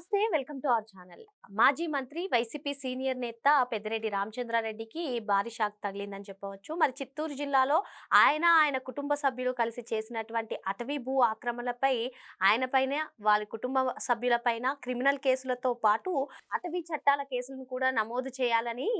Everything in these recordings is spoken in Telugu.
నమస్తే. Welcome to our channel. మాజీ మంత్రి, వైసీపీ సీనియర్ నేత పెద్దిరెడ్డి రామచంద్రారెడ్డికి భారీ షాక్ తగిలిందని చెప్పవచ్చు. మరి చిత్తూరు జిల్లాలో ఆయన కుటుంబ సభ్యులు కలిసి చేసినటువంటి అటవీ భూ ఆక్రమణలపై ఆయన పైన, వారి కుటుంబ సభ్యులపైన క్రిమినల్ కేసులతో పాటు అటవీ చట్టాల కేసులను కూడా నమోదు చేయాలని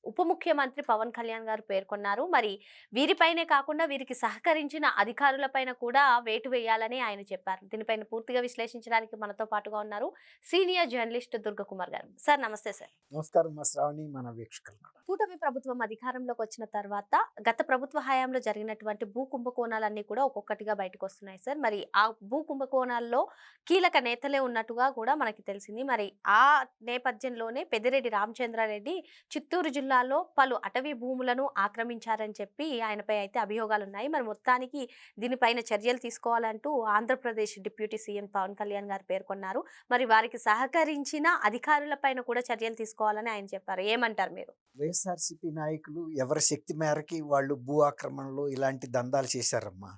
ఉప ముఖ్యమంత్రి పవన్ కళ్యాణ్ గారు పేర్కొన్నారు. మరి వీరిపైనే కాకుండా వీరికి సహకరించిన అధికారులపైన కూడా వేటు వేయాలని ఆయన చెప్పారు. దీనిపైన పూర్తిగా విశ్లేషించడానికి మనతో పాటుగా ఉన్నారు సీనియర్ జర్నలిస్ట్ దుర్గకుమార్ గారు. సార్ నమస్తే సార్. నమస్కారం మా శ్రావణి, మన వీక్షకులు. కూటమి ప్రభుత్వం అధికారంలోకి వచ్చిన తర్వాత గత ప్రభుత్వ హయాంలో జరిగినటువంటి భూ కుంభకోణాలన్నీ కూడా ఒక్కొక్కటిగా బయటకు వస్తున్నాయి సార్. మరి ఆ భూ కుంభకోణాల్లో కీలక నేతలే ఉన్నట్టుగా కూడా మనకి తెలిసింది. మరి ఆ నేపథ్యంలోనే పెద్దిరెడ్డి రామచంద్రారెడ్డి చిత్తూరు జిల్లాలో పలు అటవీ భూములను ఆక్రమించారని చెప్పి ఆయనపై అయితే అభియోగాలు ఉన్నాయి. మరి మొత్తానికి దీనిపైన చర్యలు తీసుకోవాలంటూ ఆంధ్రప్రదేశ్ డిప్యూటీ సీఎం పవన్ కళ్యాణ్ గారు పేర్కొన్నారు. మరి వారికి సహకరించిన అధికారులపైన కూడా చర్యలు తీసుకోవాలని ఆయన చెప్పారు. ఏమంటారు మీరు? వైఎస్ఆర్సీపీ నాయకులు ఎవరి శక్తి మేరకి వాళ్ళు భూ ఆక్రమణలో ఇలాంటి దందాలు చేశారమ్మా.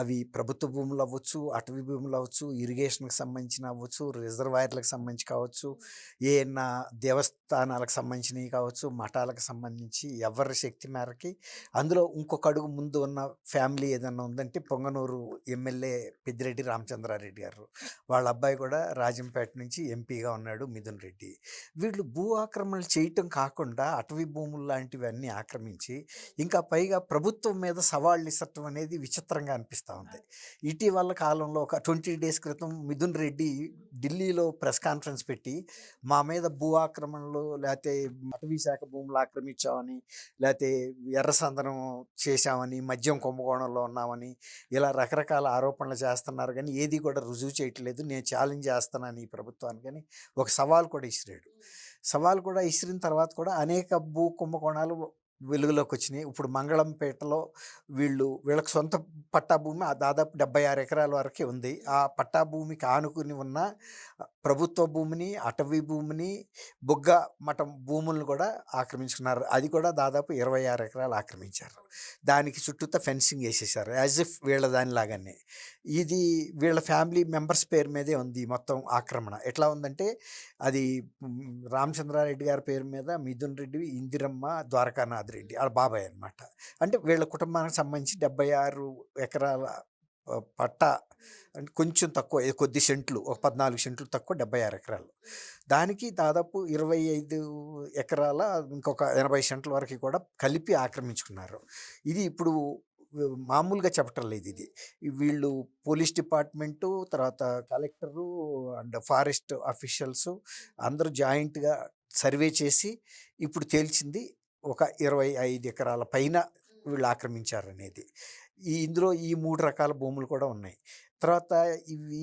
అవి ప్రభుత్వ భూములు అవ్వచ్చు, అటవీ భూములు అవ్వచ్చు, ఇరిగేషన్కి సంబంధించిన అవ్వచ్చు, రిజర్వాయర్లకు సంబంధించి కావచ్చు, ఏమన్నా దేవస్థానాలకు సంబంధించినవి కావచ్చు, మఠాలకు సంబంధించి ఎవరి శక్తి మేరకి. అందులో ఇంకొక అడుగు ముందు ఉన్న ఫ్యామిలీ ఏదన్నా ఉందంటే పొంగనూరు ఎమ్మెల్యే పెద్దిరెడ్డి రామచంద్రారెడ్డి గారు. వాళ్ళ అబ్బాయి కూడా రాజంపేట నుంచి ఎంపీగా ఉన్నాడు, మిథున్ రెడ్డి. వీళ్ళు భూ ఆక్రమణలు చేయటం కాకుండా అటవీ భూములు లాంటివన్నీ ఆక్రమించి ఇంకా పైగా ప్రభుత్వం మీద సవాళ్ళు ఇస్తటం అనేది విచిత్రంగా అనిపిస్తూ ఉంది. ఇటీవల కాలంలో ఒక 20 days క్రితం మిథున్ రెడ్డి ఢిల్లీలో ప్రెస్ కాన్ఫరెన్స్ పెట్టి మా మీద భూ ఆక్రమణలు, లేకపోతే అటవీ శాఖ భూములు ఆక్రమించామని, లేకపోతే ఎర్రసందనం చేశామని, మద్యం కుంభకోణంలో ఉన్నామని ఇలా రకరకాల ఆరోపణలు చేస్తున్నారు. కానీ ఏది కూడా రుజువు చేయట్లేదు, నేను ఛాలెంజ్ చేస్తున్నాను ఈ ప్రభుత్వానికి అని ఒక సవాల్ కూడా ఇసిరాడు. సవాల్ కూడా ఇసిరిన తర్వాత కూడా అనేక భూ కుంభకోణాలు వెలుగులోకి వచ్చినాయి. ఇప్పుడు మంగళంపేటలో వీళ్ళకి సొంత పట్టా భూమి దాదాపు 76 ఎకరాల వరకే ఉంది. ఆ పట్టా భూమికి ఆనుకుని ఉన్న ప్రభుత్వ భూమిని, అటవీ భూమిని, బొగ్గ మఠం భూములను కూడా ఆక్రమించుకున్నారు. అది కూడా దాదాపు 26 ఎకరాలు ఆక్రమించారు. దానికి చుట్టూతా ఫెన్సింగ్ వేసేసారు, యాజ్ ఇఫ్ వీళ్ళ దానిలాగానే. ఇది వీళ్ళ ఫ్యామిలీ మెంబర్స్ పేరు మీదే ఉంది మొత్తం ఆక్రమణ. ఎట్లా ఉందంటే అది రామచంద్రారెడ్డి గారి పేరు మీద మిథున్ రెడ్డి, ఇందిరమ్మ, ద్వారకానాథ్ రెడ్డి వాళ్ళ బాబాయ్ అనమాట. అంటే వీళ్ళ కుటుంబానికి సంబంధించి 76 ఎకరాల పట్టా, అంటే కొంచెం తక్కువ, కొద్ది సెంట్లు, ఒక 14 సెంట్లు తక్కువ, 76 ఎకరాలు. దానికి దాదాపు 25 ఎకరాల ఇంకొక 80 సెంట్ల వరకు కూడా కలిపి ఆక్రమించుకున్నారు. ఇది ఇప్పుడు మామూలుగా చెప్పటం లేదు. ఇది వీళ్ళు పోలీస్ డిపార్ట్మెంటు, తర్వాత కలెక్టరు అండ్ ఫారెస్ట్ అఫీషియల్స్ అందరూ జాయింట్గా సర్వే చేసి ఇప్పుడు తేల్చింది ఒక 25 ఎకరాల పైన వీళ్ళు ఆక్రమించారనేది. ఇందులో ఈ 3 రకాల భూములు కూడా ఉన్నాయి. తర్వాత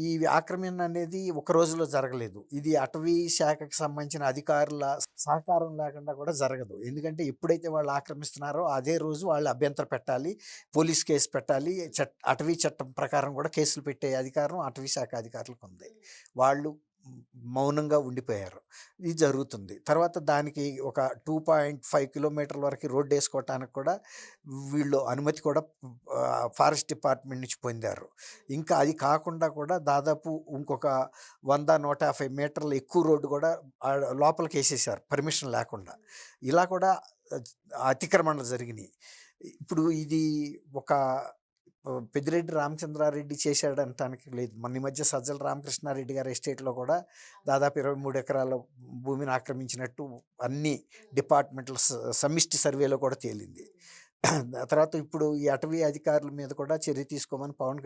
ఈ ఆక్రమణ అనేది ఒక రోజులో జరగలేదు. ఇది అటవీ శాఖకు సంబంధించిన అధికారుల సహకారం లేకుండా కూడా జరగదు. ఎందుకంటే ఎప్పుడైతే వాళ్ళు ఆక్రమిస్తున్నారో అదే రోజు వాళ్ళు అభ్యంతరం పెట్టాలి, పోలీస్ కేసు పెట్టాలి. అటవీ చట్టం ప్రకారం కూడా కేసులు పెట్టే అధికారం అటవీ శాఖ అధికారులకు ఉంది. వాళ్ళు మౌనంగా ఉండిపోయారు. ఇది జరుగుతుంది. తర్వాత దానికి ఒక 2.5 కిలోమీటర్ల వరకు రోడ్డు వేసుకోవటానికి కూడా వీళ్ళు అనుమతి కూడా ఫారెస్ట్ డిపార్ట్మెంట్ నుంచి పొందారు. ఇంకా అది కాకుండా కూడా దాదాపు ఇంకొక 100-150 మీటర్లు ఎక్కువ రోడ్డు కూడా లోపలికి వేసేసారు పర్మిషన్ లేకుండా. ఇలా కూడా అతిక్రమణలు జరిగినాయి. ఇప్పుడు ఇది ఒక పెద్దిరెడ్డి రామచంద్రారెడ్డి చేశాడంటానికి లేదు. మొన్న ఈ మధ్య సజ్జల రామకృష్ణారెడ్డి గారి ఎస్టేట్లో కూడా దాదాపు 23 ఎకరాల భూమిని ఆక్రమించినట్టు అన్ని డిపార్ట్మెంట్ల సమిష్టి సర్వేలో కూడా తేలింది. తర్వాత ఇప్పుడు ఈ అటవీ అధికారుల మీద కూడా చర్య తీసుకోమని పవన్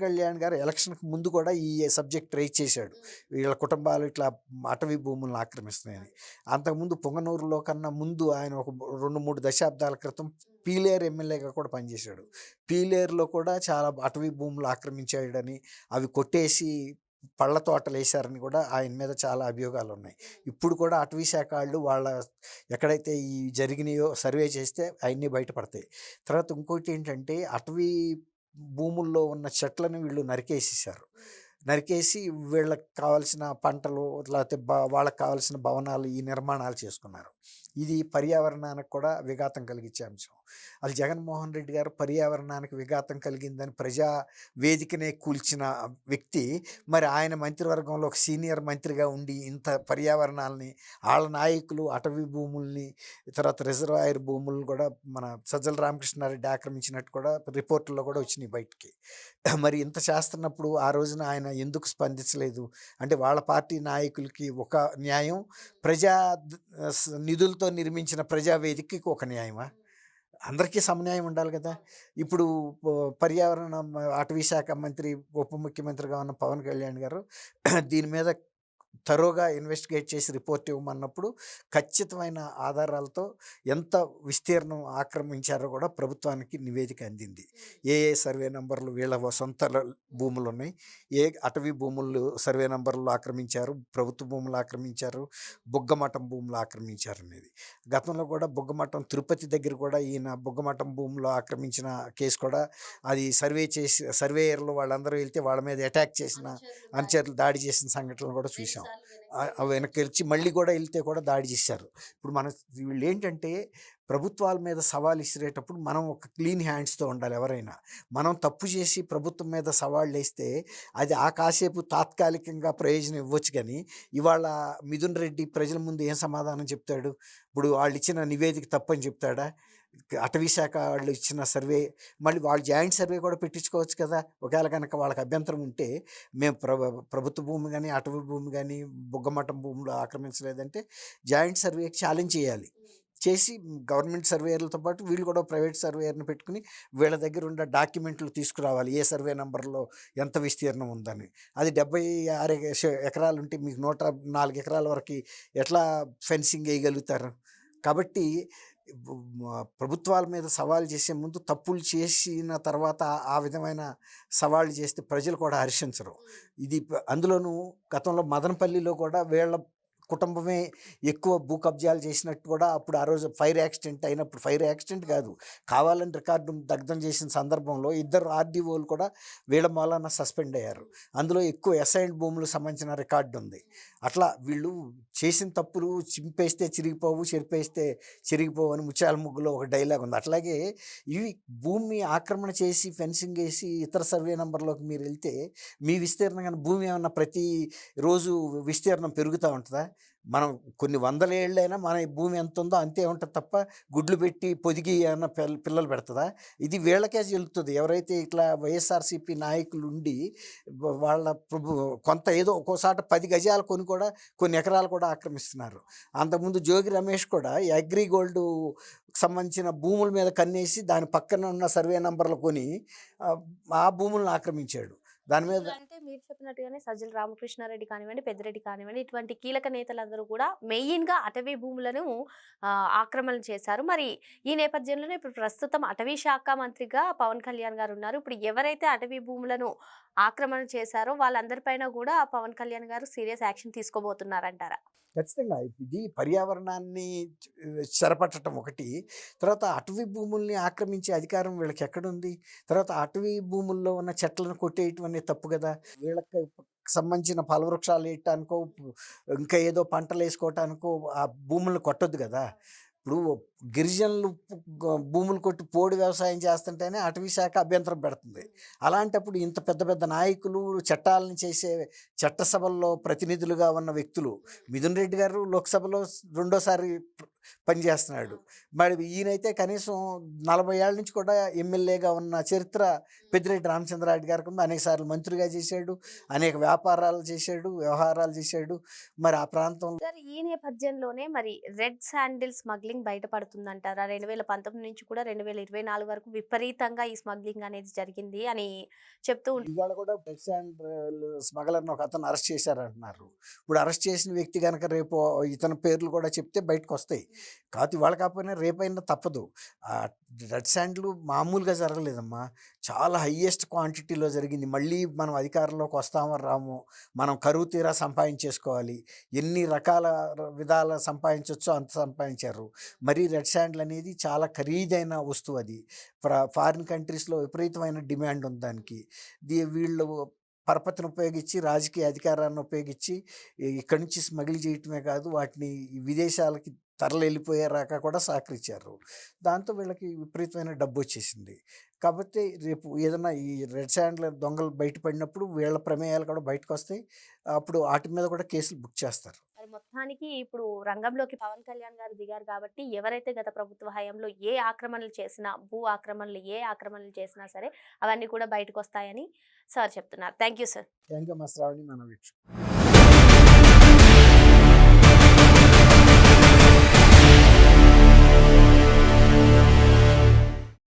కళ్యాణ్ గారు ఎలక్షన్కి ముందు కూడా ఈ సబ్జెక్ట్ రైజ్ చేశాడు. వీళ్ళ కుటుంబాలు ఇట్లా అటవీ భూములను ఆక్రమిస్తున్నాయని. అంతకుముందు పొంగనూరులో కన్నా ముందు ఆయన ఒక 2-3 దశాబ్దాల క్రితం పీలేరు ఎమ్మెల్యేగా కూడా పనిచేశాడు. పీలేరులో కూడా చాలా అటవీ భూములు ఆక్రమించాడని, అవి కొట్టేసి పళ్ళ తోటలు వేశారని కూడా ఆయన మీద చాలా అభియోగాలు ఉన్నాయి. ఇప్పుడు కూడా అటవీ శాఖ వాళ్ళు వాళ్ళ ఎక్కడైతే ఈ జరిగినాయో సర్వే చేస్తే అవన్నీ బయటపడతాయి. తర్వాత ఇంకోటి ఏంటంటే అటవీ భూముల్లో ఉన్న చెట్లను వీళ్ళు నరికేసేసారు. నరికేసి వీళ్ళకి కావాల్సిన పంటలు, లేకపోతే వాళ్ళకి కావాల్సిన భవనాలు, ఈ నిర్మాణాలు చేసుకున్నారు. ఇది పర్యావరణానికి కూడా విఘాతం కలిగించే అంశం. అది జగన్మోహన్ రెడ్డి గారు పర్యావరణానికి విఘాతం కలిగిందని ప్రజా వేదికనే కూల్చిన వ్యక్తి, మరి ఆయన మంత్రివర్గంలో ఒక సీనియర్ మంత్రిగా ఉండి ఇంత పర్యావరణాలని, ఆళ్ళ నాయకులు అటవీ భూముల్ని, తర్వాత రిజర్వాయర్ భూములను కూడా మన సజ్జల రామకృష్ణారెడ్డి ఆక్రమించినట్టు కూడా రిపోర్టుల్లో కూడా వచ్చినాయి బయటికి. మరి ఇంత చేస్తున్నప్పుడు ఆ రోజున ఆయన ఎందుకు స్పందించలేదు? అంటే వాళ్ళ పార్టీ నాయకులకి ఒక న్యాయం, ప్రజా నిధులతో నిర్మించిన ప్రజావేదికకి ఒక న్యాయమా? అందరికీ సమన్యాయం ఉండాలి కదా! ఇప్పుడు పర్యావరణ అటవీ శాఖ మంత్రి, ఉప ముఖ్యమంత్రిగా ఉన్న పవన్ కళ్యాణ్ గారు దీని మీద థరోగా ఇన్వెస్టిగేట్ చేసి రిపోర్ట్ ఇవ్వమన్నప్పుడు ఖచ్చితమైన ఆధారాలతో ఎంత విస్తీర్ణం ఆక్రమించారో కూడా ప్రభుత్వానికి నివేదిక అందింది. ఏ ఏ సర్వే నంబర్లు వీళ్ళ సొంత భూములు ఉన్నాయి, ఏ అటవీ భూములు సర్వే నంబర్లు ఆక్రమించారు, ప్రభుత్వ భూములు ఆక్రమించారు, బుగ్గమఠం భూములు ఆక్రమించారు అనేది. గతంలో కూడా బుగ్గమఠం తిరుపతి దగ్గర కూడా ఈయన బుగ్గమఠం భూములు ఆక్రమించిన కేసు కూడా అది సర్వే చేసి సర్వేయర్లు వాళ్ళందరూ వెళ్తే వాళ్ళ మీద అటాక్ చేసిన అనుచరులు దాడి చేసిన సంఘటనలు కూడా చూసాం. వెనక్కి వచ్చి మళ్ళీ కూడా వెళ్తే కూడా దాడి చేశారు. ఇప్పుడు మన వీళ్ళు ఏంటంటే ప్రభుత్వాల మీద సవాల్ ఇసిరేటప్పుడు మనం ఒక క్లీన్ హ్యాండ్స్తో ఉండాలి. ఎవరైనా మనం తప్పు చేసి ప్రభుత్వం మీద సవాళ్ళు వేస్తే అది ఆ కాసేపు తాత్కాలికంగా ప్రయోజనం ఇవ్వచ్చు, కానీ ఇవాళ మిథున్ రెడ్డి ప్రజల ముందు ఏం సమాధానం చెప్తాడు? ఇప్పుడు వాళ్ళు ఇచ్చిన నివేదిక తప్పని చెప్తాడా? అటవీ శాఖ వాళ్ళు ఇచ్చిన సర్వే మళ్ళీ వాళ్ళు జాయింట్ సర్వే కూడా పెట్టించుకోవచ్చు కదా. ఒకవేళ కనుక వాళ్ళకి అభ్యంతరం ఉంటే, మేము ప్రభుత్వ భూమి కానీ అటవీ భూమి కానీ బుగ్గమఠం భూములు ఆక్రమించలేదంటే జాయింట్ సర్వేకి ఛాలెంజ్ చేయాలి. చేసి గవర్నమెంట్ సర్వేయర్లతో పాటు వీళ్ళు కూడా ప్రైవేట్ సర్వేయర్ని పెట్టుకుని వీళ్ళ దగ్గర ఉన్న డాక్యుమెంట్లు తీసుకురావాలి, ఏ సర్వే నెంబర్లో ఎంత విస్తీర్ణం ఉందని. అది 76 ఎకరాలు ఉంటే మీకు 104 ఎకరాల వరకు ఎట్లా ఫెన్సింగ్ వేయగలుగుతారు? కాబట్టి ప్రభుత్వాల మీద సవాల్ చేసే ముందు తప్పులు చేసిన తర్వాత ఆ విధమైన సవాళ్ళు చేస్తే ప్రజలు కూడా హర్షించరు. ఇది అందులోనూ గతంలో మదనపల్లిలో కూడా వీళ్ళ కుటుంబమే ఎక్కువ భూ కబ్జాలు చేసినట్టు కూడా అప్పుడు ఆ రోజు ఫైర్ యాక్సిడెంట్ అయినప్పుడు, ఫైర్ యాక్సిడెంట్ కాదు, కావాలని రికార్డు దగ్ధం చేసిన సందర్భంలో ఇద్దరు ఆర్డీఓలు కూడా వీళ్ళ మూలాన సస్పెండ్ అయ్యారు. అందులో ఎక్కువ అసైన్డ్ భూములకు సంబంధించిన రికార్డు ఉంది. అట్లా వీళ్ళు చేసిన తప్పులు చింపేస్తే చిరిగిపోవు, చెరిపేస్తే చిరిగిపోవు అని ముత్యాల ముగ్గులో ఒక డైలాగ్ ఉంది. అట్లాగే ఇవి భూమి ఆక్రమణ చేసి ఫెన్సింగ్ వేసి ఇతర సర్వే నెంబర్లోకి మీరు వెళ్తే మీ విస్తీర్ణం కానీ భూమి ఏమన్నా ప్రతి రోజు విస్తీర్ణం పెరుగుతూ ఉంటుందా? మనం కొన్ని వందల ఏళ్ళైనా మన భూమి ఎంత ఉందో అంతే ఉంటుంది తప్ప గుడ్లు పెట్టి పొదిగి ఏమన్నా పిల్లలు పెడుతుందా? ఇది వీళ్ళకే చెల్లుతుంది. ఎవరైతే ఇట్లా వైఎస్ఆర్సీపీ నాయకులు ఉండి వాళ్ళ కొంత ఏదో ఒక్కోసాట 10 గజాలు కొని కూడా కొన్ని ఎకరాలు కూడా ఆక్రమిస్తున్నారు. అంతకుముందు జోగి రమేష్ కూడా ఈ అగ్రిగోల్డ్ సంబంధించిన భూముల మీద కన్నేసి దాని పక్కన ఉన్న సర్వే నంబర్లు కొని ఆ భూములను ఆక్రమించాడు. దాని మీద అంటే మీరు చెప్పినట్టుగానే సజ్జల రామకృష్ణారెడ్డి కానివ్వండి, పెద్దిరెడ్డి కానివ్వండి, ఇటువంటి కీలక నేతలందరూ కూడా మెయిన్‌గా అటవీ భూములను ఆక్రమణ చేశారు. మరి ఈ నేపథ్యంలోనే ఇప్పుడు ప్రస్తుతం అటవీ శాఖ మంత్రిగా పవన్ కళ్యాణ్ గారు ఉన్నారు. ఇప్పుడు ఎవరైతే అటవీ భూములను ఆక్రమణ చేశారో వాళ్ళందరిపైన కూడా పవన్ కళ్యాణ్ గారు సీరియస్ యాక్షన్ తీసుకోబోతున్నారంటారా? ఖచ్చితంగా ఇది పర్యావరణాన్ని చెరపట్టడం ఒకటి. తర్వాత అటవీ భూముల్ని ఆక్రమించే అధికారం వీళ్ళకి ఎక్కడుంది? తర్వాత అటవీ భూముల్లో ఉన్న చెట్లను కొట్టేయటం అనేది తప్పు కదా. వీళ్ళకి సంబంధించిన ఫలవృక్షాలు ఏయటానికో, ఇంకా ఏదో పంటలు వేసుకోవటానికో ఆ భూములను కొట్టొద్దు కదా. ఇప్పుడు గిరిజనులు భూములు కొట్టి పోడు వ్యవసాయం చేస్తుంటేనే అటవీ శాఖ అభ్యంతరం పెడుతుంది. అలాంటప్పుడు ఇంత పెద్ద పెద్ద నాయకులు, చట్టాలను చేసే చట్టసభల్లో ప్రతినిధులుగా ఉన్న వ్యక్తులు, మిథున్ రెడ్డి గారు లోక్సభలో రెండోసారి పనిచేస్తున్నాడు. మరి ఈయనైతే కనీసం 40 ఏళ్ళ నుంచి కూడా ఎమ్మెల్యేగా ఉన్న చరిత్ర పెద్దిరెడ్డి రామచంద్రారెడ్డి గారికి ఉంది. అనేక సార్లు మంత్రిగా చేశాడు, అనేక వ్యాపారాలు చేశాడు, వ్యవహారాలు చేశాడు. మరి ఆ ప్రాంతంలో సార్, ఈ నేపథ్యంలోనే మరి రెడ్ శాండిల్ స్మగ్లింగ్ బయటపడుతుందంటారా? 2019 నుంచి కూడా 2024 వరకు విపరీతంగా ఈ స్మగ్లింగ్ అనేది జరిగింది అని చెప్తూ ఇవాళ కూడా డ్రగ్స్ అండ్ స్మగ్లర్ని ఒక అతను అరెస్ట్ చేశారంటున్నారు. ఇప్పుడు అరెస్ట్ చేసిన వ్యక్తి కనుక రేపు ఇతని పేర్లు కూడా చెప్తే బయటకు వస్తాయి. కాకపోతే ఇవాళ కాకపోయినా రేపైనా తప్పదు. డ్రగ్స్ హ్యాండ్లు మామూలుగా జరగలేదమ్మా, చాలా హయ్యెస్ట్ క్వాంటిటీలో జరిగింది. మళ్ళీ మనం అధికారంలోకి వస్తామో రామో, మనం కరువు తీరా సంపాదించేసుకోవాలి, ఎన్ని రకాల విధాల సంపాదించవచ్చో అంత సంపాదించారు. మరి రెడ్ శాండ్లు అనేది చాలా ఖరీదైన వస్తువు. అది ఫారిన్ కంట్రీస్లో విపరీతమైన డిమాండ్ ఉంది దానికి. వీళ్ళు పరపతిని ఉపయోగించి, రాజకీయ అధికారాన్ని ఉపయోగించి ఇక్కడి నుంచి స్మగిల్ చేయటమే కాదు, వాటిని ఈ విదేశాలకి తరలిపోయేరాక కూడా సహకరించారు. దాంతో వీళ్ళకి విపరీతమైన డబ్బొచ్చేసింది. కాబట్టి రేపు ఏదన్నా ఈ రెడ్ శాండ్‌ల దొంగలు బయటపడినప్పుడు వీళ్ళ ప్రమేయాలు కూడా బయటకొస్తాయి. అప్పుడు ఆటి మీద కూడా కేసులు బుక్ చేస్తారు. మరి మొత్తానికి ఇప్పుడు రంగంలోకి పవన్ కళ్యాణ్ గారు దిగారు కాబట్టి ఎవరైతే గత ప్రభుత్వ హయాంలో ఏ ఆక్రమణలు చేసినా, భూ ఆక్రమణలు ఏ ఆక్రమణలు చేసినా సరే అవన్నీ కూడా బయటకొస్తాయని సార్ చెప్తున్నారు. Thank you sir. Thank you అమ్మ శ్రావణి. మన వీక్ష